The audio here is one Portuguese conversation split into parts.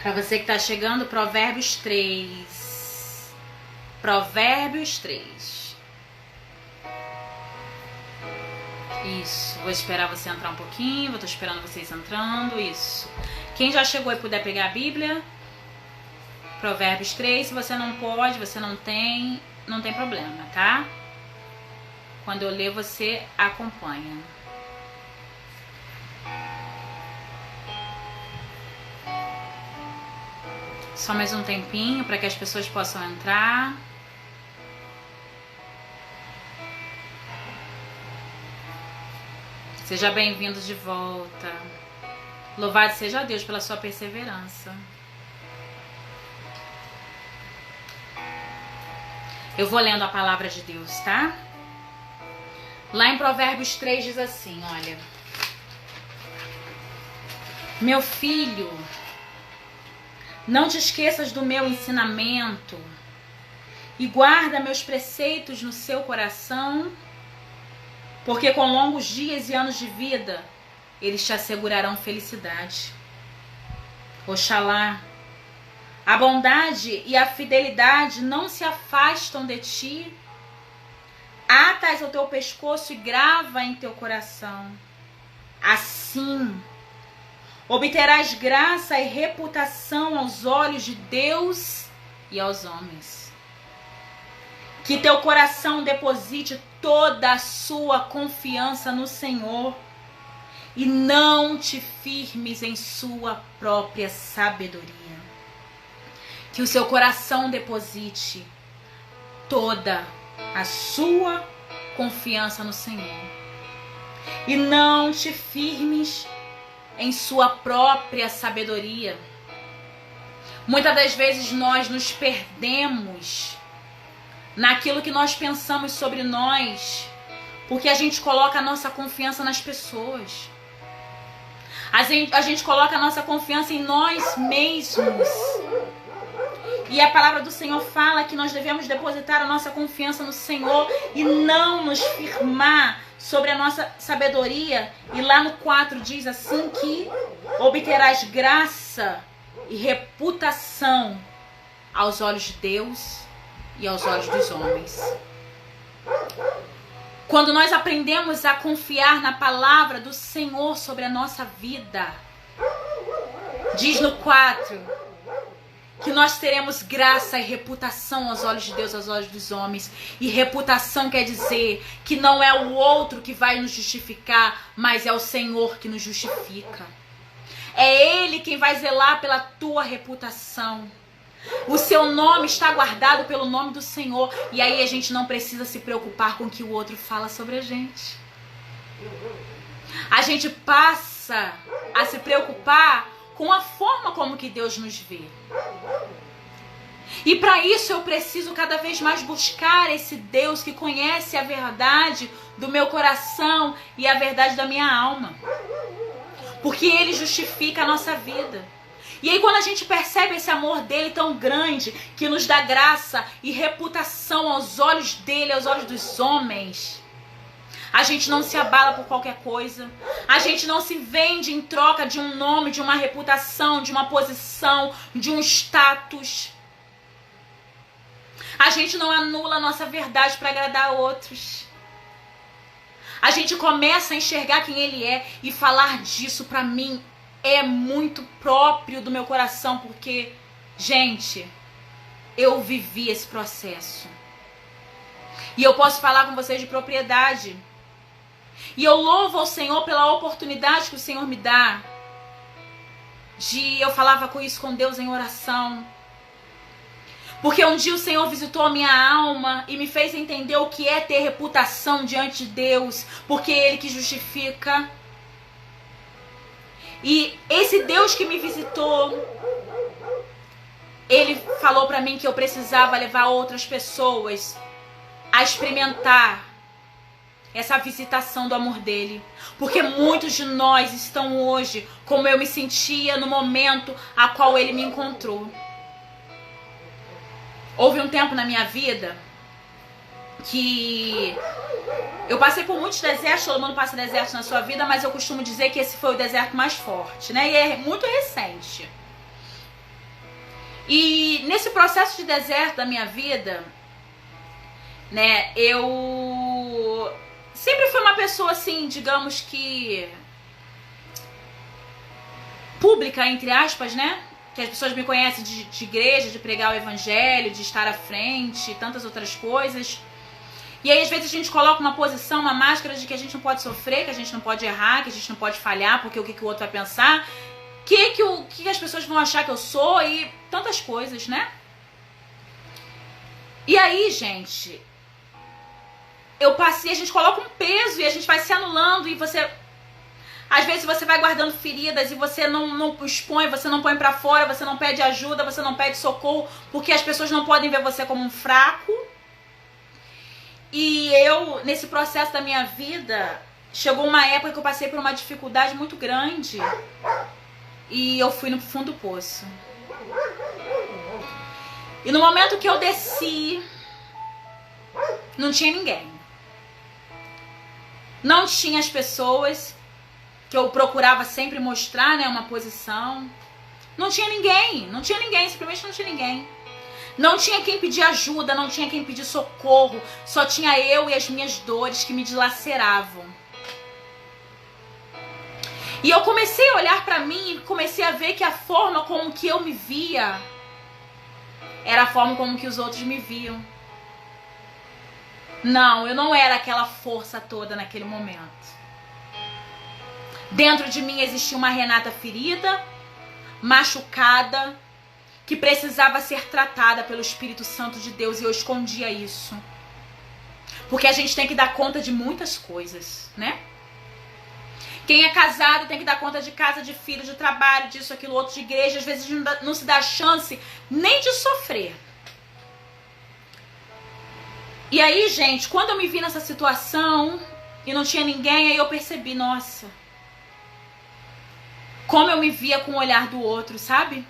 Para você que está chegando, Provérbios 3. Provérbios 3. Isso. Vou esperar você entrar um pouquinho. Estou esperando vocês entrando. Isso. Quem já chegou e puder pegar a Bíblia, Provérbios 3. Se você não pode, você não tem problema, tá? Quando eu ler, você acompanha. Só mais um tempinho para que as pessoas possam entrar. Seja bem-vindo de volta. Louvado seja Deus pela sua perseverança. Eu vou lendo a palavra de Deus, tá? Lá em Provérbios 3 diz assim, olha. Meu filho, não te esqueças do meu ensinamento e guarda meus preceitos no seu coração, porque com longos dias e anos de vida, eles te assegurarão felicidade. Oxalá, a bondade e a fidelidade não se afastam de ti. Atas ao teu pescoço e grava em teu coração. Assim, obterás graça e reputação aos olhos de Deus e aos homens. Que teu coração deposite toda a sua confiança no Senhor e não te firmes em sua própria sabedoria. Que o seu coração deposite toda a sua confiança no Senhor e não te firmes em sua própria sabedoria. Muitas das vezes nós nos perdemos naquilo que nós pensamos sobre nós, porque a gente coloca a nossa confiança nas pessoas. A gente coloca a nossa confiança em nós mesmos. E a palavra do Senhor fala que nós devemos depositar a nossa confiança no Senhor e não nos firmar sobre a nossa sabedoria. E lá no 4 diz assim que obterás graça e reputação aos olhos de Deus e aos olhos dos homens. Quando nós aprendemos a confiar na palavra do Senhor sobre a nossa vida, diz no 4 que nós teremos graça e reputação aos olhos de Deus, aos olhos dos homens. E reputação quer dizer que não é o outro que vai nos justificar, mas é o Senhor que nos justifica. É Ele quem vai zelar pela tua reputação. O seu nome está guardado pelo nome do Senhor. E aí a gente não precisa se preocupar com o que o outro fala sobre a gente. A gente passa a se preocupar com a forma como que Deus nos vê. E para isso eu preciso cada vez mais buscar esse Deus que conhece a verdade do meu coração e a verdade da minha alma. Porque Ele justifica a nossa vida. E aí quando a gente percebe esse amor dele tão grande, que nos dá graça e reputação aos olhos dele, aos olhos dos homens, a gente não se abala por qualquer coisa. A gente não se vende em troca de um nome, de uma reputação, de uma posição, de um status. A gente não anula a nossa verdade para agradar a outros. A gente começa a enxergar quem Ele é e falar disso para mim é muito próprio do meu coração, porque, gente, eu vivi esse processo. E eu posso falar com vocês de propriedade. E eu louvo ao Senhor pela oportunidade que o Senhor me dá. Eu falava com isso com Deus em oração. Porque um dia o Senhor visitou a minha alma e me fez entender o que é ter reputação diante de Deus. Porque é Ele que justifica. E esse Deus que me visitou, Ele falou para mim que eu precisava levar outras pessoas a experimentar essa visitação do amor dele. Porque muitos de nós estão hoje como eu me sentia no momento a qual ele me encontrou. Houve um tempo na minha vida que eu passei por muitos desertos, todo mundo passa desertos na sua vida, mas eu costumo dizer que esse foi o deserto mais forte, né? E é muito recente. E nesse processo de deserto da minha vida, né, eu sempre fui uma pessoa assim, digamos que pública, entre aspas, né? Que as pessoas me conhecem de igreja, de pregar o evangelho, de estar à frente, tantas outras coisas. E aí, às vezes, a gente coloca uma posição, uma máscara de que a gente não pode sofrer, que a gente não pode errar, que a gente não pode falhar, porque o que o outro vai pensar, que as pessoas vão achar que eu sou e tantas coisas, né? E aí, gente, a gente coloca um peso e a gente vai se anulando e você... Às vezes você vai guardando feridas e você não expõe, você não põe pra fora, você não pede ajuda, você não pede socorro, porque as pessoas não podem ver você como um fraco. E eu, nesse processo da minha vida, chegou uma época que eu passei por uma dificuldade muito grande e eu fui no fundo do poço. E no momento que eu desci, não tinha ninguém. Não tinha as pessoas que eu procurava sempre mostrar, né, uma posição. Não tinha ninguém, simplesmente não tinha ninguém. Não tinha quem pedir ajuda, não tinha quem pedir socorro. Só tinha eu e as minhas dores que me dilaceravam. E eu comecei a olhar pra mim e comecei a ver que a forma como que eu me via era a forma como que os outros me viam. Não, eu não era aquela força toda naquele momento. Dentro de mim existia uma Renata ferida, machucada, que precisava ser tratada pelo Espírito Santo de Deus, e eu escondia isso. Porque a gente tem que dar conta de muitas coisas, né? Quem é casado tem que dar conta de casa, de filho, de trabalho, disso, aquilo, outro, de igreja. Às vezes não se dá chance nem de sofrer. E aí, gente, quando eu me vi nessa situação e não tinha ninguém, aí eu percebi, nossa, como eu me via com o olhar do outro, sabe?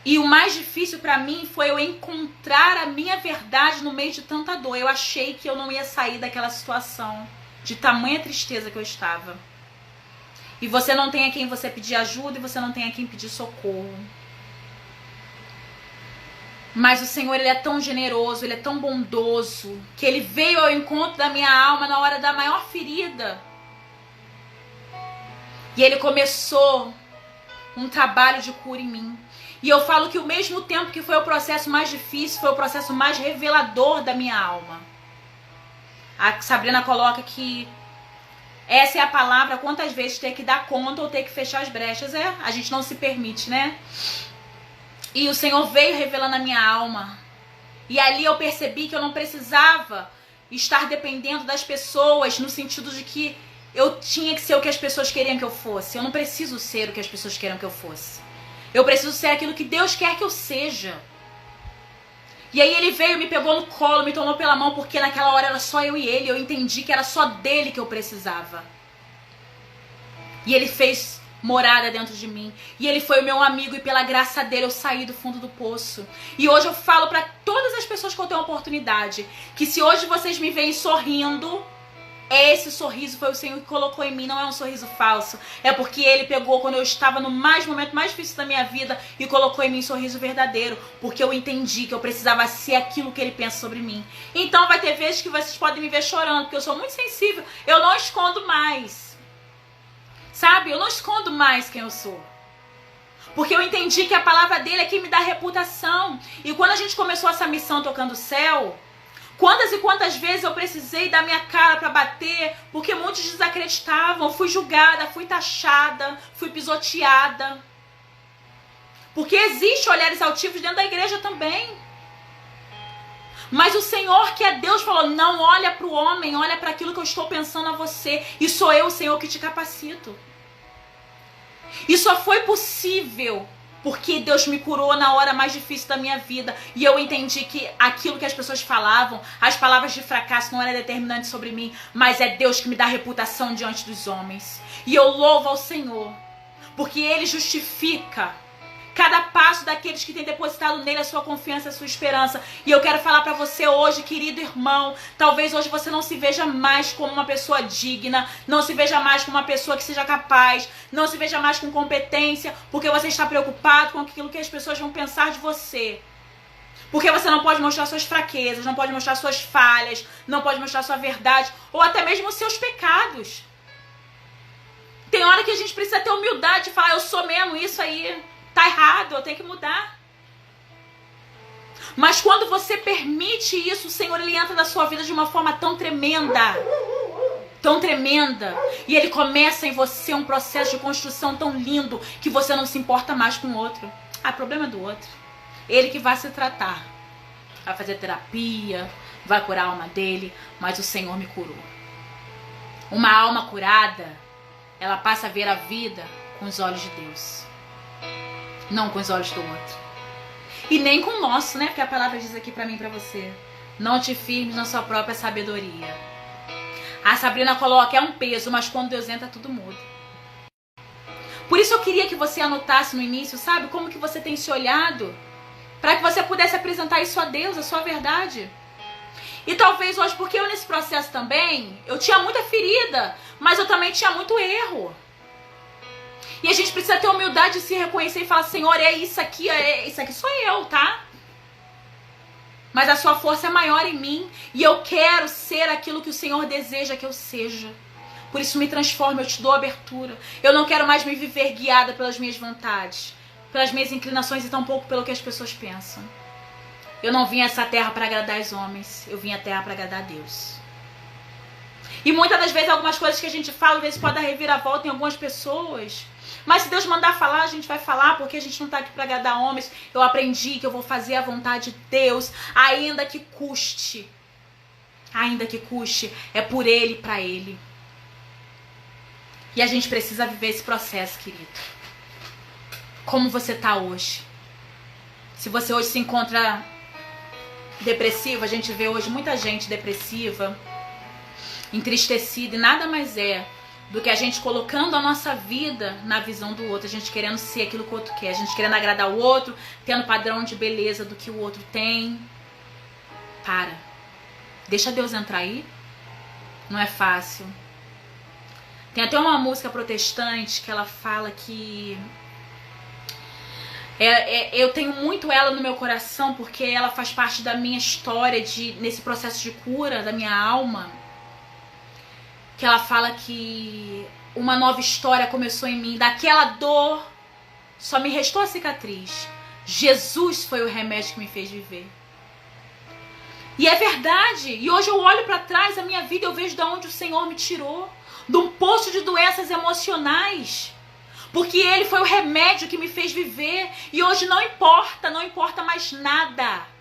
E o mais difícil pra mim foi eu encontrar a minha verdade no meio de tanta dor. Eu achei que eu não ia sair daquela situação, de tamanha tristeza que eu estava. E você não tem a quem você pedir ajuda e você não tem a quem pedir socorro. Mas o Senhor, Ele é tão generoso, Ele é tão bondoso, que Ele veio ao encontro da minha alma na hora da maior ferida. E Ele começou um trabalho de cura em mim. E eu falo que ao mesmo tempo que foi o processo mais difícil, foi o processo mais revelador da minha alma. A Sabrina coloca que essa é a palavra, quantas vezes ter que dar conta ou ter que fechar as brechas. A gente não se permite, né? E o Senhor veio revelando a minha alma. E ali eu percebi que eu não precisava estar dependendo das pessoas, no sentido de que eu tinha que ser o que as pessoas queriam que eu fosse. Eu não preciso ser o que as pessoas queriam que eu fosse. Eu preciso ser aquilo que Deus quer que eu seja. E aí Ele veio, me pegou no colo, me tomou pela mão, porque naquela hora era só eu e Ele. Eu entendi que era só dele que eu precisava. E Ele fez morada dentro de mim. E Ele foi o meu amigo, e pela graça dele eu saí do fundo do poço. E hoje eu falo para todas as pessoas que eu tenho a oportunidade, que se hoje vocês me veem sorrindo, esse sorriso foi o Senhor que colocou em mim, não é um sorriso falso. É porque Ele pegou quando eu estava no momento mais difícil da minha vida e colocou em mim um sorriso verdadeiro. Porque eu entendi que eu precisava ser aquilo que Ele pensa sobre mim. Então vai ter vezes que vocês podem me ver chorando, porque eu sou muito sensível. Eu não escondo mais. Sabe? Eu não escondo mais quem eu sou. Porque eu entendi que a palavra dele é quem me dá reputação. E quando a gente começou essa missão Tocando o Céu, quantas e quantas vezes eu precisei dar minha cara para bater, porque muitos desacreditavam. Fui julgada, fui taxada, fui pisoteada. Porque existe olhares altivos dentro da igreja também. Mas o Senhor, que é Deus, falou, não olha para o homem, olha para aquilo que eu estou pensando a você. E sou eu, o Senhor, que te capacito. E só foi possível porque Deus me curou na hora mais difícil da minha vida. E eu entendi que aquilo que as pessoas falavam, as palavras de fracasso não eram determinantes sobre mim, mas é Deus que me dá reputação diante dos homens. E eu louvo ao Senhor, porque Ele justifica cada passo braços daqueles que têm depositado nele a sua confiança, a sua esperança. E eu quero falar para você hoje, querido irmão, talvez hoje você não se veja mais como uma pessoa digna, não se veja mais como uma pessoa que seja capaz, não se veja mais com competência, porque você está preocupado com aquilo que as pessoas vão pensar de você. Porque você não pode mostrar suas fraquezas, não pode mostrar suas falhas, não pode mostrar sua verdade, ou até mesmo os seus pecados. Tem hora que a gente precisa ter humildade e falar, eu sou mesmo, isso aí tá errado, eu tenho que mudar. Mas quando você permite isso, o Senhor, ele entra na sua vida de uma forma tão tremenda, e ele começa em você um processo de construção tão lindo, que você não se importa mais com o outro. Ah, problema do outro. Ele que vai se tratar, vai fazer terapia, vai curar a alma dele, mas o Senhor me curou. Uma alma curada, ela passa a ver a vida com os olhos de Deus, não com os olhos do outro. E nem com o nosso, né? Porque a palavra diz aqui pra mim e pra você, não te firmes na sua própria sabedoria. A Sabrina coloca, é um peso, mas quando Deus entra, tudo muda. Por isso eu queria que você anotasse no início, sabe? Como que você tem se olhado, para que você pudesse apresentar isso a Deus, a sua verdade. E talvez hoje, porque eu nesse processo também, eu tinha muita ferida, mas eu também tinha muito erro. E a gente precisa ter humildade de se reconhecer e falar, Senhor, isso aqui sou eu, tá? Mas a sua força é maior em mim, e eu quero ser aquilo que o Senhor deseja que eu seja. Por isso me transforma, eu te dou abertura. Eu não quero mais me viver guiada pelas minhas vontades, pelas minhas inclinações e tampouco pelo que as pessoas pensam. Eu não vim a essa terra para agradar os homens, eu vim à terra para agradar a Deus. E muitas das vezes algumas coisas que a gente fala, às vezes pode dar reviravolta em algumas pessoas. Mas se Deus mandar falar, a gente vai falar, porque a gente não está aqui para agradar homens. Eu aprendi que eu vou fazer a vontade de Deus, ainda que custe. Ainda que custe, é por Ele e para Ele. E a gente precisa viver esse processo, querido. Como você está hoje? Se você hoje se encontra depressiva, a gente vê hoje muita gente depressiva, entristecida, e nada mais é do que a gente colocando a nossa vida na visão do outro, a gente querendo ser aquilo que o outro quer, a gente querendo agradar o outro, tendo padrão de beleza do que o outro tem. Para. Deixa Deus entrar aí. Não é fácil. Tem até uma música protestante que ela fala que eu tenho muito ela no meu coração, porque ela faz parte da minha história nesse processo de cura da minha alma. Que ela fala que uma nova história começou em mim. Daquela dor só me restou a cicatriz. Jesus foi o remédio que me fez viver. E é verdade. E hoje eu olho para trás, a minha vida, eu vejo de onde o Senhor me tirou. De um poço de doenças emocionais. Porque Ele foi o remédio que me fez viver. E hoje não importa mais nada.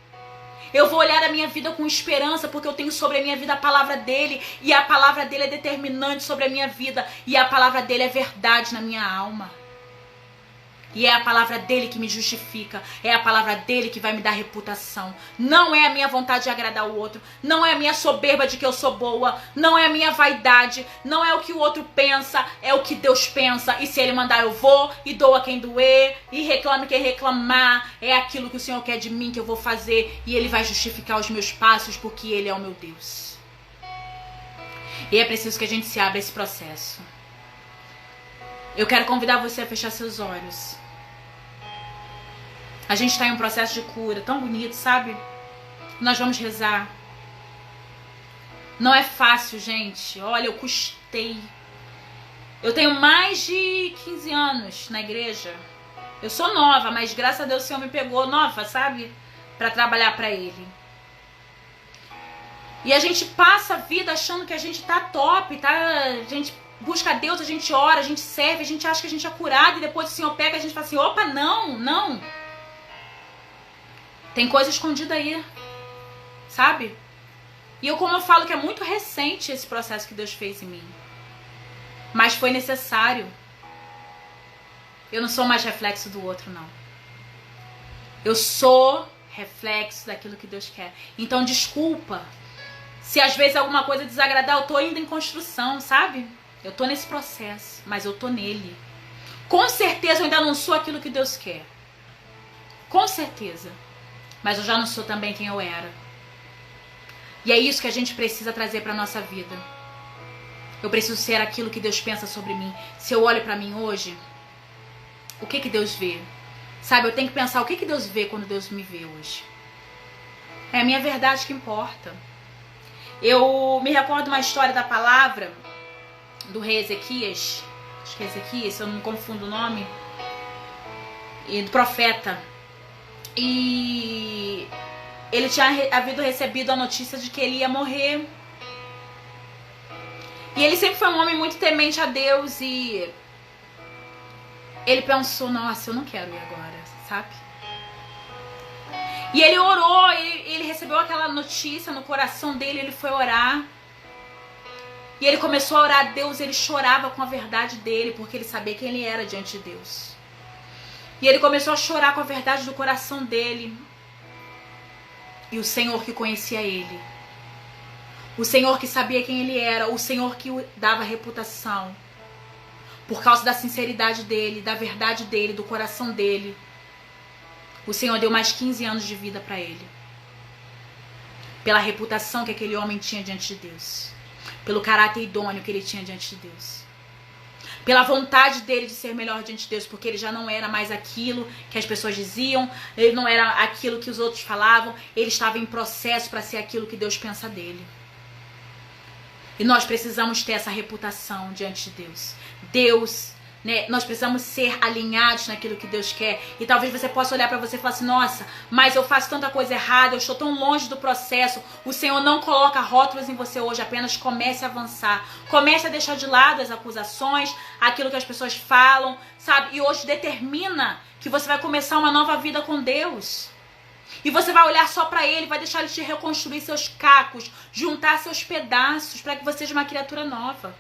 Eu vou olhar a minha vida com esperança, porque eu tenho sobre a minha vida a palavra dEle. E a palavra dEle é determinante sobre a minha vida. E a palavra dEle é verdade na minha alma. E é a palavra dEle que me justifica. É a palavra dEle que vai me dar reputação. Não é a minha vontade de agradar o outro. Não é a minha soberba de que eu sou boa. Não é a minha vaidade. Não é o que o outro pensa. É o que Deus pensa. E se Ele mandar, eu vou. E dou a quem doer. E reclame quem reclamar. É aquilo que o Senhor quer de mim que eu vou fazer. E Ele vai justificar os meus passos, porque Ele é o meu Deus. E é preciso que a gente se abra esse processo. Eu quero convidar você a fechar seus olhos. A gente está em um processo de cura tão bonito, sabe? Nós vamos rezar. Não é fácil, gente. Olha, eu custei. Eu tenho mais de 15 anos na igreja. Eu sou nova, mas graças a Deus o Senhor me pegou nova, sabe? Para trabalhar para Ele. E a gente passa a vida achando que a gente tá top, tá? A gente busca a Deus, a gente ora, a gente serve, a gente acha que a gente é curado. E depois o Senhor pega, a gente fala assim, opa, não. Tem coisa escondida aí, sabe? E como eu falo que é muito recente esse processo que Deus fez em mim. Mas foi necessário. Eu não sou mais reflexo do outro, não. Eu sou reflexo daquilo que Deus quer. Então, desculpa. Se às vezes alguma coisa desagradar, eu tô ainda em construção, sabe? Eu tô nesse processo, mas eu tô nele. Com certeza eu ainda não sou aquilo que Deus quer. Com certeza. Mas eu já não sou também quem eu era. E é isso que a gente precisa trazer para nossa vida. Eu preciso ser aquilo que Deus pensa sobre mim. Se eu olho para mim hoje, o que Deus vê? Sabe, eu tenho que pensar o que Deus vê quando Deus me vê hoje. É a minha verdade que importa. Eu me recordo uma história da palavra do rei Ezequias. Acho que é Ezequias, se eu não me confundo o nome. E do profeta. E ele tinha havido recebido a notícia de que ele ia morrer. E ele sempre foi um homem muito temente a Deus. E ele pensou, nossa, eu não quero ir agora, sabe? E ele orou, ele recebeu aquela notícia no coração dele, ele foi orar. E ele começou a orar a Deus, ele chorava com a verdade dele, porque ele sabia quem ele era diante de Deus. E ele começou a chorar com a verdade do coração dele. E o Senhor que conhecia ele, o Senhor que sabia quem ele era, o Senhor que o dava reputação, por causa da sinceridade dele, da verdade dele, do coração dele, o Senhor deu mais 15 anos de vida para ele. Pela reputação que aquele homem tinha diante de Deus, pelo caráter idôneo que ele tinha diante de Deus, pela vontade dele de ser melhor diante de Deus, porque ele já não era mais aquilo que as pessoas diziam, ele não era aquilo que os outros falavam, ele estava em processo para ser aquilo que Deus pensa dele. E nós precisamos ter essa reputação diante de Deus. Deus, né, nós precisamos ser alinhados naquilo que Deus quer. E talvez você possa olhar para você e falar assim, nossa, mas eu faço tanta coisa errada, eu estou tão longe do processo. O Senhor não coloca rótulos em você hoje, apenas comece a avançar. Comece a deixar de lado as acusações, aquilo que as pessoas falam, sabe? E hoje determina que você vai começar uma nova vida com Deus. E você vai olhar só para Ele, vai deixar Ele te reconstruir seus cacos, juntar seus pedaços para que você seja uma criatura nova.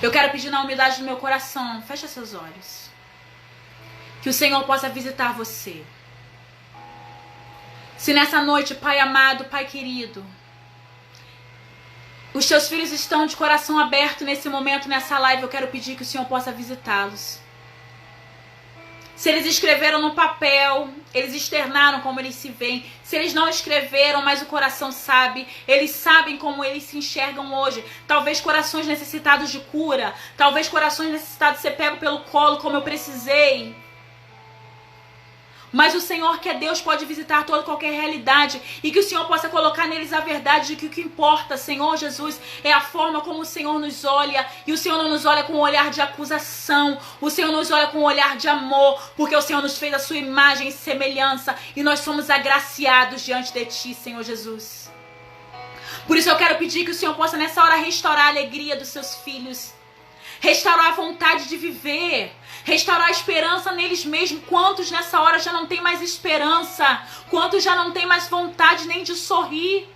Eu quero pedir na humildade do meu coração, fecha seus olhos. Que o Senhor possa visitar você. Se nessa noite, Pai amado, Pai querido, os teus filhos estão de coração aberto nesse momento, nessa live, eu quero pedir que o Senhor possa visitá-los. Se eles escreveram no papel, eles externaram como eles se veem. Se eles não escreveram, mas o coração sabe, eles sabem como eles se enxergam hoje. Talvez corações necessitados de cura, talvez corações necessitados de ser pego pelo colo como eu precisei. Mas o Senhor, que é Deus, pode visitar toda qualquer realidade e que o Senhor possa colocar neles a verdade de que o que importa, Senhor Jesus, é a forma como o Senhor nos olha. E o Senhor não nos olha com um olhar de acusação, o Senhor nos olha com um olhar de amor, porque o Senhor nos fez a sua imagem e semelhança e nós somos agraciados diante de Ti, Senhor Jesus. Por isso eu quero pedir que o Senhor possa nessa hora restaurar a alegria dos seus filhos, restaurar a vontade de viver, restaurar a esperança neles mesmos. Quantos nessa hora já não tem mais esperança? Quantos já não tem mais vontade nem de sorrir?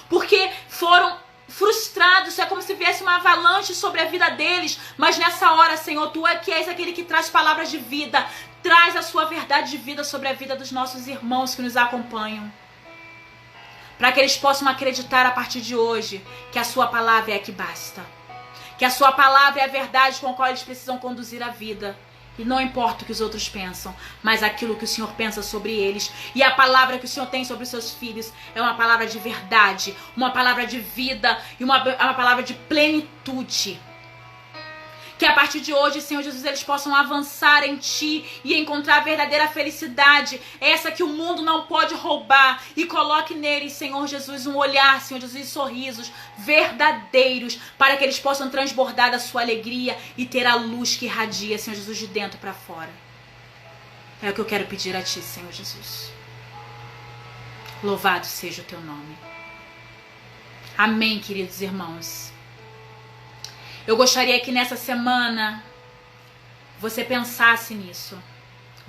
Porque foram frustrados, é como se viesse uma avalanche sobre a vida deles. Mas nessa hora, Senhor, Tu é que és aquele que traz palavras de vida. Traz a sua verdade de vida sobre a vida dos nossos irmãos que nos acompanham. Para que eles possam acreditar a partir de hoje que a Sua palavra é a que basta. Que a Sua palavra é a verdade com a qual eles precisam conduzir a vida. E não importa o que os outros pensam, mas aquilo que o Senhor pensa sobre eles. E a palavra que o Senhor tem sobre os seus filhos é uma palavra de verdade, uma palavra de vida e uma palavra de plenitude. Que a partir de hoje, Senhor Jesus, eles possam avançar em Ti e encontrar a verdadeira felicidade, essa que o mundo não pode roubar. E coloque neles, Senhor Jesus, um olhar, Senhor Jesus, sorrisos verdadeiros, para que eles possam transbordar da sua alegria e ter a luz que irradia, Senhor Jesus, de dentro para fora. É o que eu quero pedir a Ti, Senhor Jesus. Louvado seja o Teu nome. Amém, queridos irmãos. Eu gostaria que nessa semana você pensasse nisso.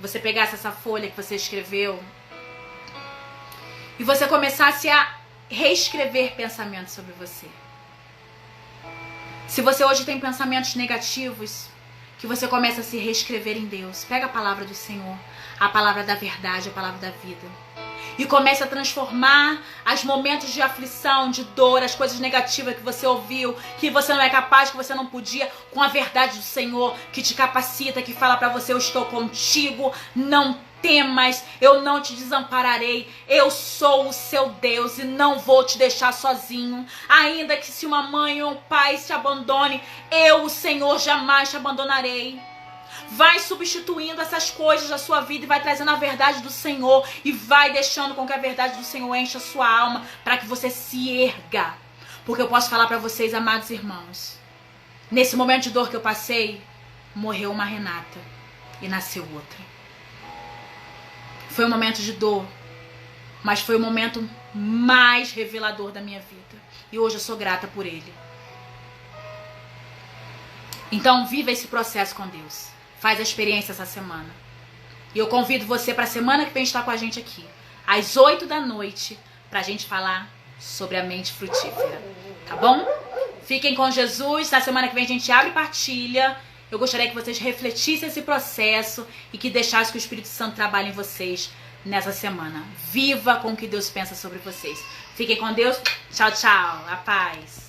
Você pegasse essa folha que você escreveu e você começasse a reescrever pensamentos sobre você. Se você hoje tem pensamentos negativos, que você comece a se reescrever em Deus. Pega a palavra do Senhor, a palavra da verdade, a palavra da vida. E comece a transformar os momentos de aflição, de dor, as coisas negativas que você ouviu, que você não é capaz, que você não podia, com a verdade do Senhor, que te capacita, que fala pra você: eu estou contigo, não temas, eu não te desampararei, eu sou o seu Deus e não vou te deixar sozinho. Ainda que se uma mãe ou um pai te abandone, eu, o Senhor, jamais te abandonarei. Vai substituindo essas coisas da sua vida e vai trazendo a verdade do Senhor e vai deixando com que a verdade do Senhor encha a sua alma para que você se erga. Porque eu posso falar para vocês, amados irmãos, nesse momento de dor que eu passei, morreu uma Renata e nasceu outra. Foi um momento de dor, mas foi o momento mais revelador da minha vida. E hoje eu sou grata por ele. Então viva esse processo com Deus. Faz a experiência essa semana. E eu convido você para a semana que vem estar com a gente aqui, às 8 da noite, pra gente falar sobre a mente frutífera. Tá bom? Fiquem com Jesus. Na semana que vem a gente abre e partilha. Eu gostaria que vocês refletissem esse processo e que deixassem que o Espírito Santo trabalhe em vocês nessa semana. Viva com o que Deus pensa sobre vocês. Fiquem com Deus. Tchau, tchau. A paz.